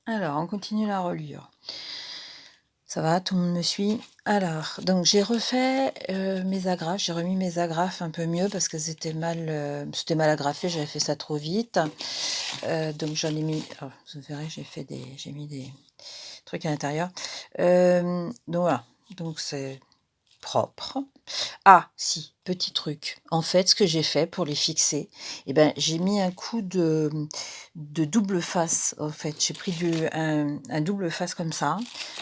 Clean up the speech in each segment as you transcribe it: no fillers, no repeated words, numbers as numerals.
Alors, on continue la reliure. Ça va, tout le monde me suit? Alors, donc j'ai refait, mes agrafes, j'ai remis mes agrafes un peu mieux parce que c'était mal agrafé, j'avais fait ça trop vite. Donc j'en ai mis vous verrez, j'ai mis des trucs à l'intérieur. Donc voilà, donc c'est propre. Ah si, petit truc, en fait, ce que j'ai fait pour les fixer, j'ai mis un coup de double face, en fait. J'ai pris un double face comme ça,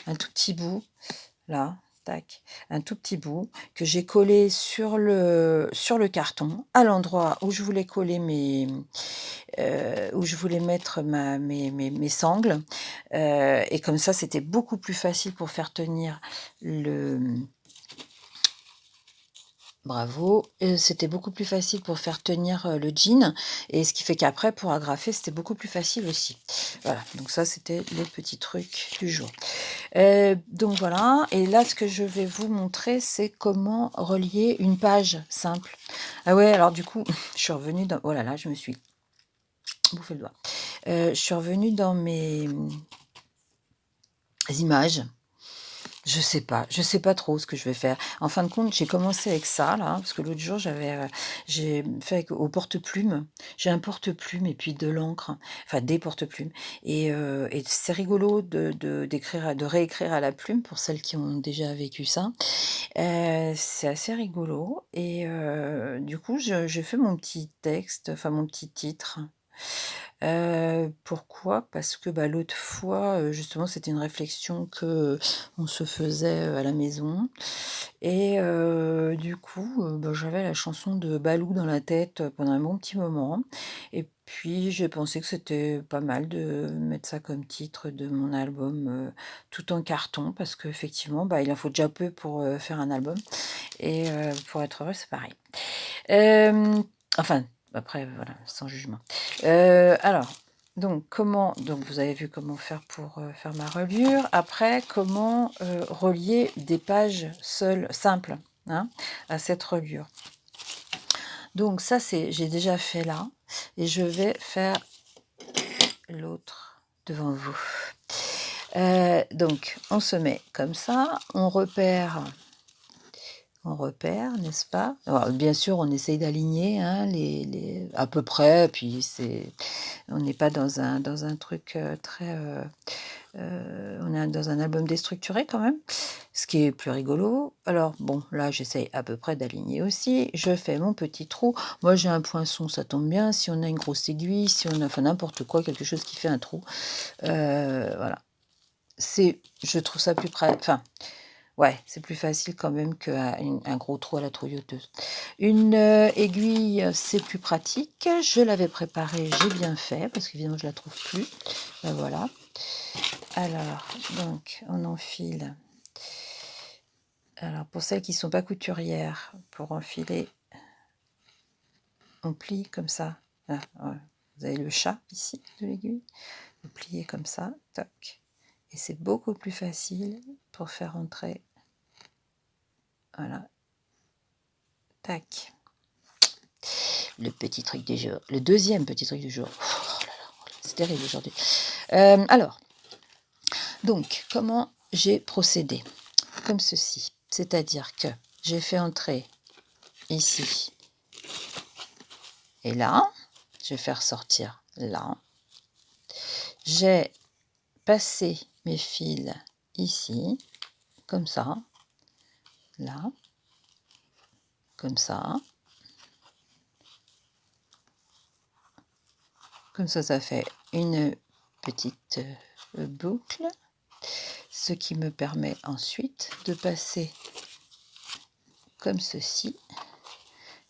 un tout petit bout, là, tac, un tout petit bout que j'ai collé sur le carton, à l'endroit où je voulais coller où je voulais mettre mes sangles, et comme ça, c'était beaucoup plus facile pour faire tenir le bravo, c'était beaucoup plus facile pour faire tenir, le jean et ce qui fait qu'après pour agrafer, c'était beaucoup plus facile aussi. Voilà, donc ça, c'était le petit truc du jour. Donc voilà et là, ce que je vais vous montrer, c'est comment relier une page simple. Ah ouais, alors du coup, je suis revenue dans oh là là, je me suis bouffé le doigt. Je suis revenue dans mes, images. Je sais pas trop ce que je vais faire. En fin de compte, j'ai commencé avec ça là, parce que l'autre jour j'ai fait au porte-plume. J'ai un porte-plume et puis de l'encre, enfin des porte-plumes et c'est rigolo de réécrire à la plume pour celles qui ont déjà vécu ça. C'est assez rigolo et du coup, j'ai fait mon petit texte, enfin mon petit titre. Pourquoi? Parce que, l'autre fois, justement, c'était une réflexion que, on se faisait, à la maison et du coup, j'avais la chanson de Balou dans la tête, pendant un bon petit moment et puis j'ai pensé que c'était pas mal de mettre ça comme titre de mon album, tout en carton parce qu'effectivement, il en faut déjà peu pour, faire un album et pour être heureux, c'est pareil. Enfin, après voilà, sans jugement. Alors, donc vous avez vu comment faire pour, faire ma reliure. Après, comment, relier des pages seules simples, hein, à cette reliure. Donc ça, j'ai déjà fait là et je vais faire l'autre devant vous. Donc on se met comme ça, on repère, n'est-ce pas? Alors bien sûr, on essaye d'aligner, hein, les à peu près, puis on n'est pas dans un truc, très, on est dans un album déstructuré quand même, ce qui est plus rigolo. Alors bon, là, j'essaye à peu près d'aligner aussi. Je fais mon petit trou. Moi, j'ai un poinçon, ça tombe bien. Si on a une grosse aiguille, si on a enfin n'importe quoi, quelque chose qui fait un trou, voilà. Je trouve ça plus enfin, ouais, c'est plus facile quand même qu'un gros trou à la trouilloteuse. Une, aiguille, c'est plus pratique. Je l'avais préparée, j'ai bien fait, parce qu'évidemment je la trouve plus. Voilà. Alors, donc on enfile. Alors pour celles qui ne sont pas couturières, pour enfiler, on plie comme ça. Ah, ouais. Vous avez le chat ici de l'aiguille. Vous pliez comme ça, toc. Et c'est beaucoup plus facile pour faire entrer. Voilà, tac. Le petit truc du jour. Le deuxième petit truc du jour. Oh là là, c'est terrible aujourd'hui. Alors, donc, comment j'ai procédé? Comme ceci. C'est-à-dire que j'ai fait entrer ici et là. Je vais faire sortir là. J'ai passé mes fils ici, comme ça, là, comme ça. Comme ça fait une petite boucle, ce qui me permet ensuite de passer comme ceci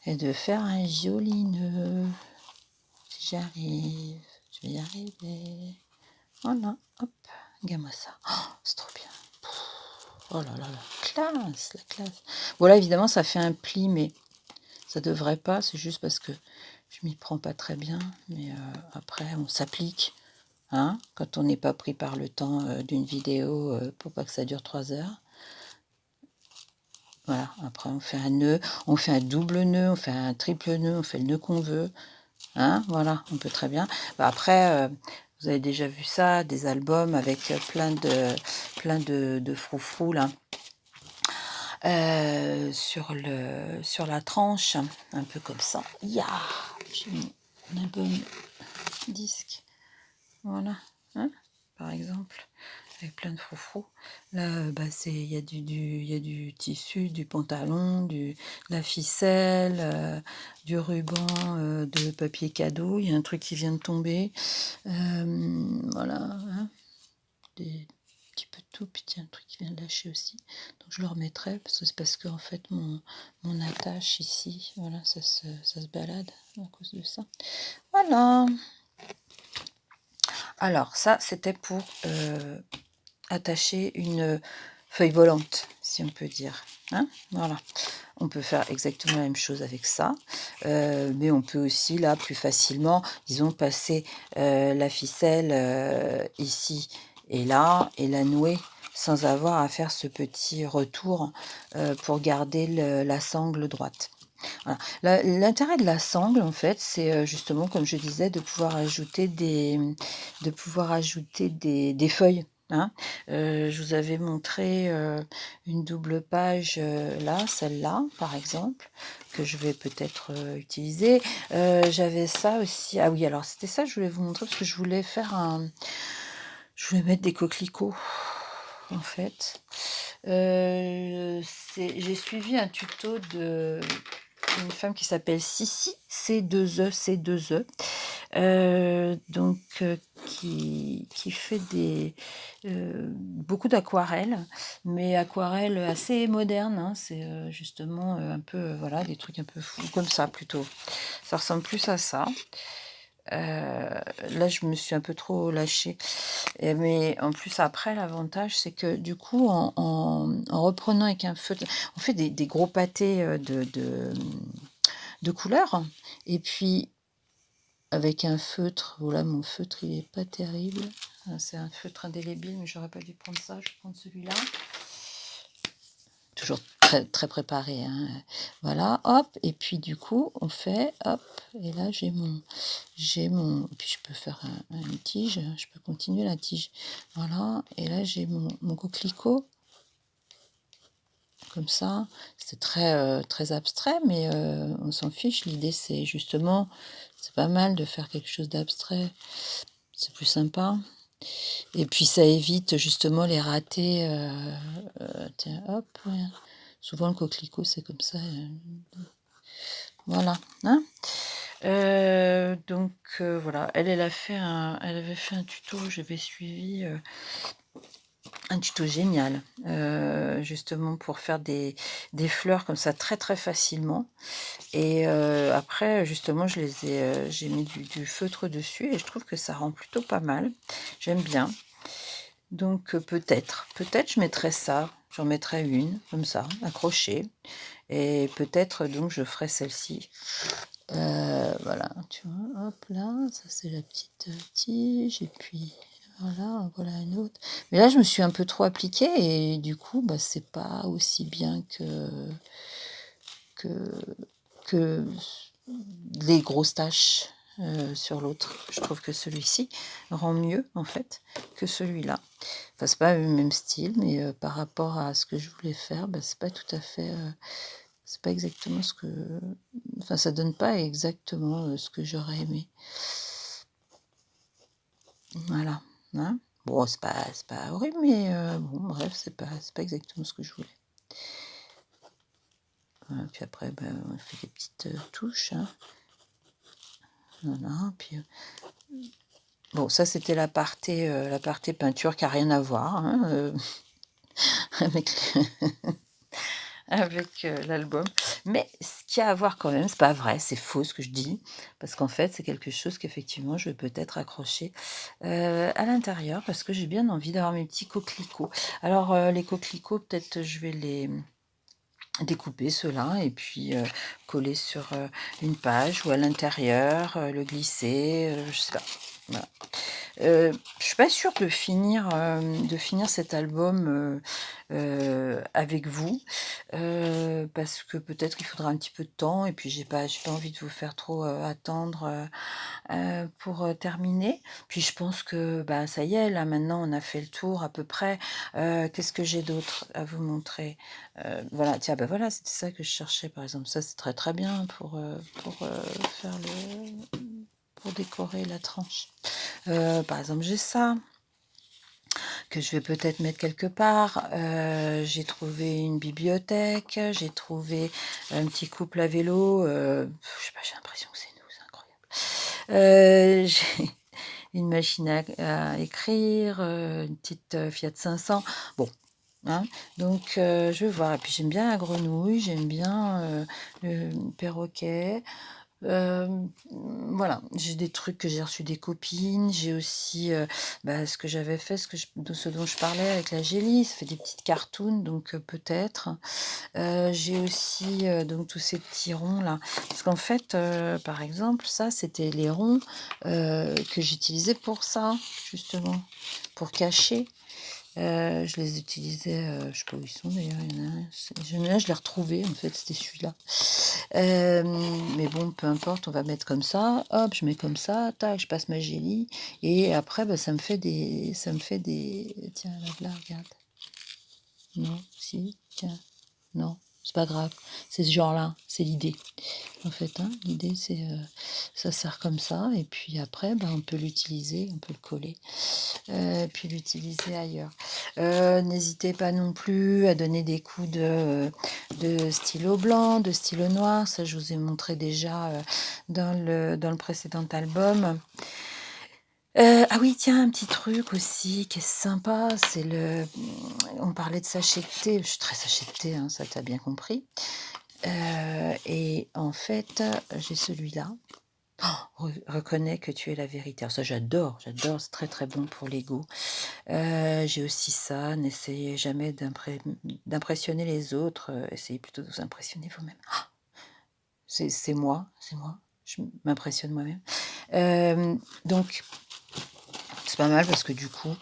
et de faire un joli nœud. Si j'arrive, je vais y arriver. Voilà, hop, regarde-moi ça. Oh, c'est trop bien. Oh là là, la classe. Voilà, évidemment, ça fait un pli, mais ça devrait pas. C'est juste parce que je m'y prends pas très bien. Mais après, on s'applique. Hein, quand on n'est pas pris par le temps d'une vidéo pour pas que ça dure 3 heures. Voilà, après on fait un nœud, on fait un double nœud, on fait un triple nœud, on fait le nœud qu'on veut. Hein, voilà, on peut très bien. Après, Vous avez déjà vu ça, des albums avec, plein de froufrous là, sur la tranche, un peu comme ça. Ya! J'ai mon album disque, voilà, hein, par exemple, avec plein de froufrous. Là, il y a il y a du tissu, du pantalon, de la ficelle, du ruban, de papier cadeau. Il y a un truc qui vient de tomber. Voilà, hein, des petits peu de tout. Puis il y a un truc qui vient de lâcher aussi. Donc je le remettrai parce que c'est parce que en fait mon attache ici, voilà, ça se balade à cause de ça. Voilà. Alors ça, c'était pour attacher une feuille volante, si on peut dire. Hein, voilà. On peut faire exactement la même chose avec ça, mais on peut aussi, là, plus facilement, disons, passer la ficelle ici et là, et la nouer sans avoir à faire ce petit retour pour garder la sangle droite. Voilà. L'intérêt de la sangle, en fait, c'est justement, comme je disais, de pouvoir ajouter des feuilles. Hein. Je vous avais montré une double page là, celle-là, par exemple, que je vais peut-être utiliser. J'avais ça aussi. Ah oui, alors c'était ça que je voulais vous montrer parce que je voulais faire un. Je voulais mettre des coquelicots, en fait. J'ai suivi un tuto d'une femme qui s'appelle Sissi, C2E, C2E, donc qui fait beaucoup d'aquarelles, mais aquarelles assez modernes, hein. C'est justement un peu, voilà, des trucs un peu fous, comme ça plutôt. Ça ressemble plus à ça. Là, je me suis un peu trop lâchée. Mais en plus, après, l'avantage, c'est que du coup, en reprenant avec un feutre, on fait des gros pâtés de couleurs. Et puis, avec un feutre, voilà, mon feutre, il est pas terrible. C'est un feutre indélébile, mais j'aurais pas dû prendre ça. Je vais prendre celui-là. Toujours très, très préparé, hein. Voilà, hop, et puis du coup, on fait, hop, et là, et puis je peux faire une tige, je peux continuer la tige. Voilà, et là, j'ai mon coquelicot, comme ça. C'est très, très abstrait, mais on s'en fiche. L'idée, c'est justement, c'est pas mal de faire quelque chose d'abstrait. C'est plus sympa. Et puis, ça évite justement les ratés. Tiens, hop, ouais. Souvent, le coquelicot, c'est comme ça. Voilà. Hein. Donc, voilà. Elle avait fait un tuto, j'avais suivi un tuto génial, justement pour faire des fleurs comme ça très, très facilement. Et après, justement, j'ai mis du feutre dessus et je trouve que ça rend plutôt pas mal. J'aime bien. Donc, peut-être je mettrai ça. J'en mettrai une, comme ça, accrochée. Et peut-être, donc, je ferai celle-ci. Voilà, tu vois, hop là, ça c'est la petite tige, et puis voilà une autre. Mais là, je me suis un peu trop appliquée, et du coup, bah, c'est pas aussi bien que, que les grosses taches sur l'autre. Je trouve que celui-ci rend mieux, en fait, que celui-là. Enfin, c'est pas le même style, mais par rapport à ce que je voulais faire, bah, c'est pas tout à fait... c'est pas exactement ce que... Enfin, ça donne pas exactement ce que j'aurais aimé. Voilà. Hein. Bon, c'est pas horrible, mais bon, bref, c'est pas exactement ce que je voulais. Voilà, puis après, ben, on fait des petites touches. Hein. Voilà, puis... Bon, ça, c'était la partie peinture qui a rien à voir, hein, avec... avec l'album. Mais ce qu'il y a à voir quand même, c'est pas vrai, c'est faux ce que je dis, parce qu'en fait, c'est quelque chose qu'effectivement, je vais peut-être accrocher à l'intérieur, parce que j'ai bien envie d'avoir mes petits coquelicots. Alors, les coquelicots, peut-être je vais les découper ceux-là et puis coller sur une page ou à l'intérieur, le glisser, je sais pas. Voilà. Je suis pas sûre de finir cet album, avec vous, parce que peut-être il faudra un petit peu de temps et puis j'ai pas envie de vous faire trop, attendre, pour, terminer. Puis je pense que, bah, ça y est, là, maintenant, on a fait le tour à peu près. Qu'est-ce que j'ai d'autre à vous montrer? Voilà, tiens, bah, voilà, c'était ça que je cherchais, par exemple. Ça, c'est très, très bien faire pour décorer la tranche. Par exemple, j'ai ça que je vais peut-être mettre quelque part. J'ai trouvé une bibliothèque, j'ai trouvé un petit couple à vélo, je sais pas, j'ai l'impression que c'est nous, c'est incroyable. J'ai une machine à écrire, une petite, Fiat 500. Bon, hein, donc je vais voir et puis j'aime bien la grenouille, j'aime bien, le perroquet. Voilà, j'ai des trucs que j'ai reçus des copines, j'ai aussi, bah, ce que j'avais fait, ce dont je parlais avec la Gélie, ça fait des petites cartoons donc peut-être. J'ai aussi, donc tous ces petits ronds là, parce qu'en fait, par exemple, ça c'était les ronds, que j'utilisais pour ça, justement, pour cacher. Je les utilisais, je sais pas où ils sont d'ailleurs, il y en a un, je l'ai retrouvé en fait, c'était celui-là. Mais bon, peu importe, on va mettre comme ça, hop, je mets comme ça, tac, je passe ma gélie et après, bah, ça me fait des tiens, là, regarde. Non, si, tiens, non, c'est pas grave, c'est ce genre-là, c'est l'idée. En fait, hein, l'idée c'est, ça sert comme ça et puis après, bah, on peut l'utiliser, on peut le coller. Puis l'utiliser ailleurs. N'hésitez pas non plus à donner des coups de stylo blanc, de stylo noir, ça je vous ai montré déjà, dans le précédent album. Ah oui, tiens, un petit truc aussi qui est sympa, c'est on parlait de sachet de thé, je suis très sachet de thé, hein, ça tu as bien compris. Et en fait, j'ai celui-là. Reconnais que tu es la vérité. Alors ça j'adore, c'est très, très bon pour l'ego. J'ai aussi ça, n'essayez jamais d'impressionner les autres, essayez plutôt de vous impressionner vous-même. C'est moi, je m'impressionne moi-même. Donc c'est pas mal parce que du coup,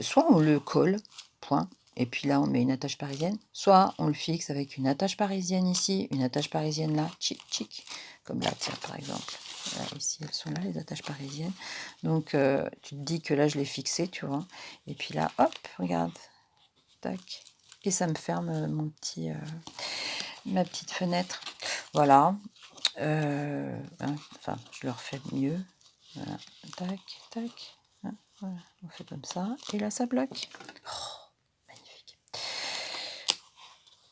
soit on le colle, point, et puis là on met une attache parisienne, soit on le fixe avec une attache parisienne ici, une attache parisienne là, tchic tchic, comme là, tiens, par exemple. Voilà, ici, elles sont là, les attaches parisiennes. Donc, tu te dis que là, je l'ai fixé, tu vois. Et puis là, hop, regarde, tac. Et ça me ferme ma petite fenêtre. Voilà. Hein, enfin, je le refais mieux. Voilà, tac, tac. Hein, voilà, on fait comme ça. Et là, ça bloque. Oh, magnifique.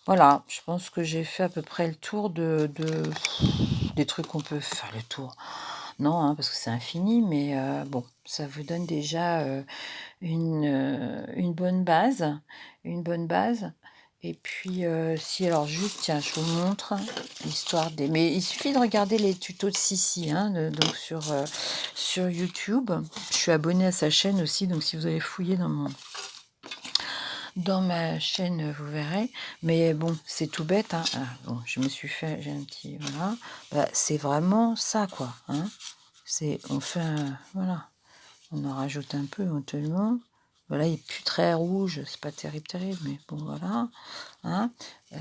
Voilà, je pense que j'ai fait à peu près le tour des trucs qu'on peut faire le tour. Non, hein, parce que c'est infini, mais bon, ça vous donne déjà, une bonne base et puis, si alors juste tiens, je vous montre l'histoire des mais il suffit de regarder les tutos de Sissi, hein, donc sur YouTube. Je suis abonnée à sa chaîne aussi, donc si vous allez fouiller dans ma chaîne, vous verrez. Mais bon, c'est tout bête, hein. Ah bon, j'ai un petit voilà, bah, c'est vraiment ça, quoi, hein. On fait un voilà, on en rajoute un peu éventuellement. Voilà, il est plus très rouge, c'est pas terrible, terrible, mais bon, voilà, hein. Heu,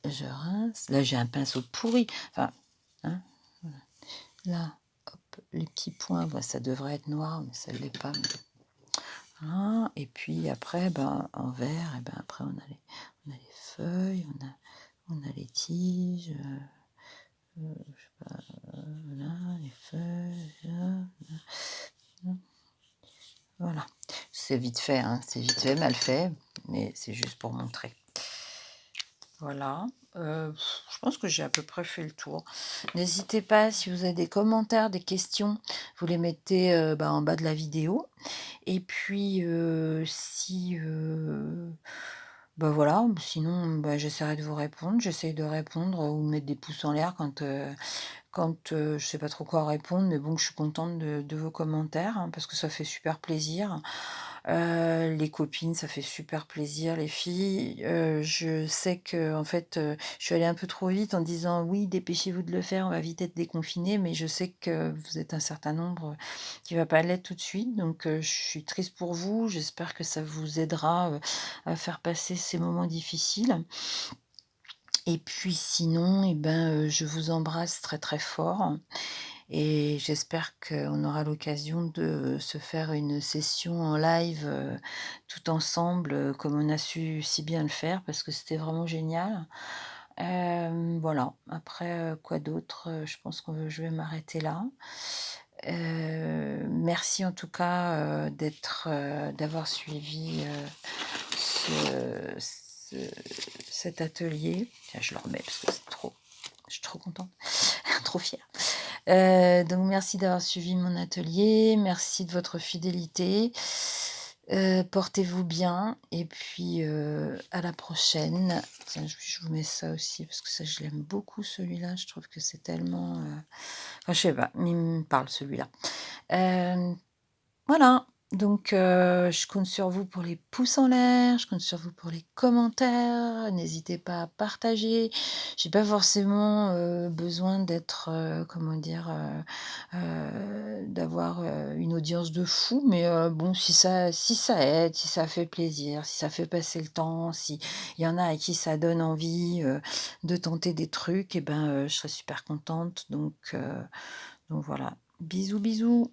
je rince. Là, j'ai un pinceau pourri, enfin, hein, voilà. Là, hop, les petits points, bah, ça devrait être noir, mais ça ne l'est pas. Voilà, et puis après, ben, en vert, et ben, après on a les feuilles, on a les tiges, je sais pas, voilà, les feuilles, là, voilà. C'est vite fait, hein, c'est vite fait, mal fait, mais c'est juste pour montrer. Voilà, je pense que j'ai à peu près fait le tour. N'hésitez pas, si vous avez des commentaires, des questions, vous les mettez, bah, en bas de la vidéo et puis, bah, voilà, sinon, bah, j'essaierai de vous répondre. J'essaye de répondre ou de mettre des pouces en l'air quand je sais pas trop quoi répondre, mais bon, je suis contente de vos commentaires, hein, parce que ça fait super plaisir. Les copines, ça fait super plaisir, les filles. Je sais qu'en fait, je suis allée un peu trop vite en disant: «Oui, dépêchez-vous de le faire, on va vite être déconfinés», mais je sais que vous êtes un certain nombre, qui va pas l'être tout de suite, donc je suis triste pour vous. J'espère que ça vous aidera, à faire passer ces moments difficiles et puis sinon et ben, je vous embrasse très, très fort et j'espère qu'on aura l'occasion de se faire une session en live, tout ensemble, comme on a su si bien le faire parce que c'était vraiment génial. Voilà, après, quoi d'autre? Je pense que je vais m'arrêter là. Merci en tout cas, d'avoir suivi, ce cet atelier. Tiens, je le remets parce que c'est trop je suis trop contente, trop fière. Donc merci d'avoir suivi mon atelier, merci de votre fidélité. Portez-vous bien et puis, à la prochaine. Tiens, je vous mets ça aussi parce que ça je l'aime beaucoup celui-là, je trouve que c'est tellement, enfin je sais pas, il me parle celui-là. Hem voilà, donc je compte sur vous pour les pouces en l'air, je compte sur vous pour les commentaires. N'hésitez pas à partager. J'ai pas forcément, besoin d'être, comment dire? D'avoir, une audience de fou, mais bon, si ça aide, si ça fait plaisir, si ça fait passer le temps, s'il y en a à qui ça donne envie, de tenter des trucs et ben, je serais super contente donc voilà. Bisous, bisous.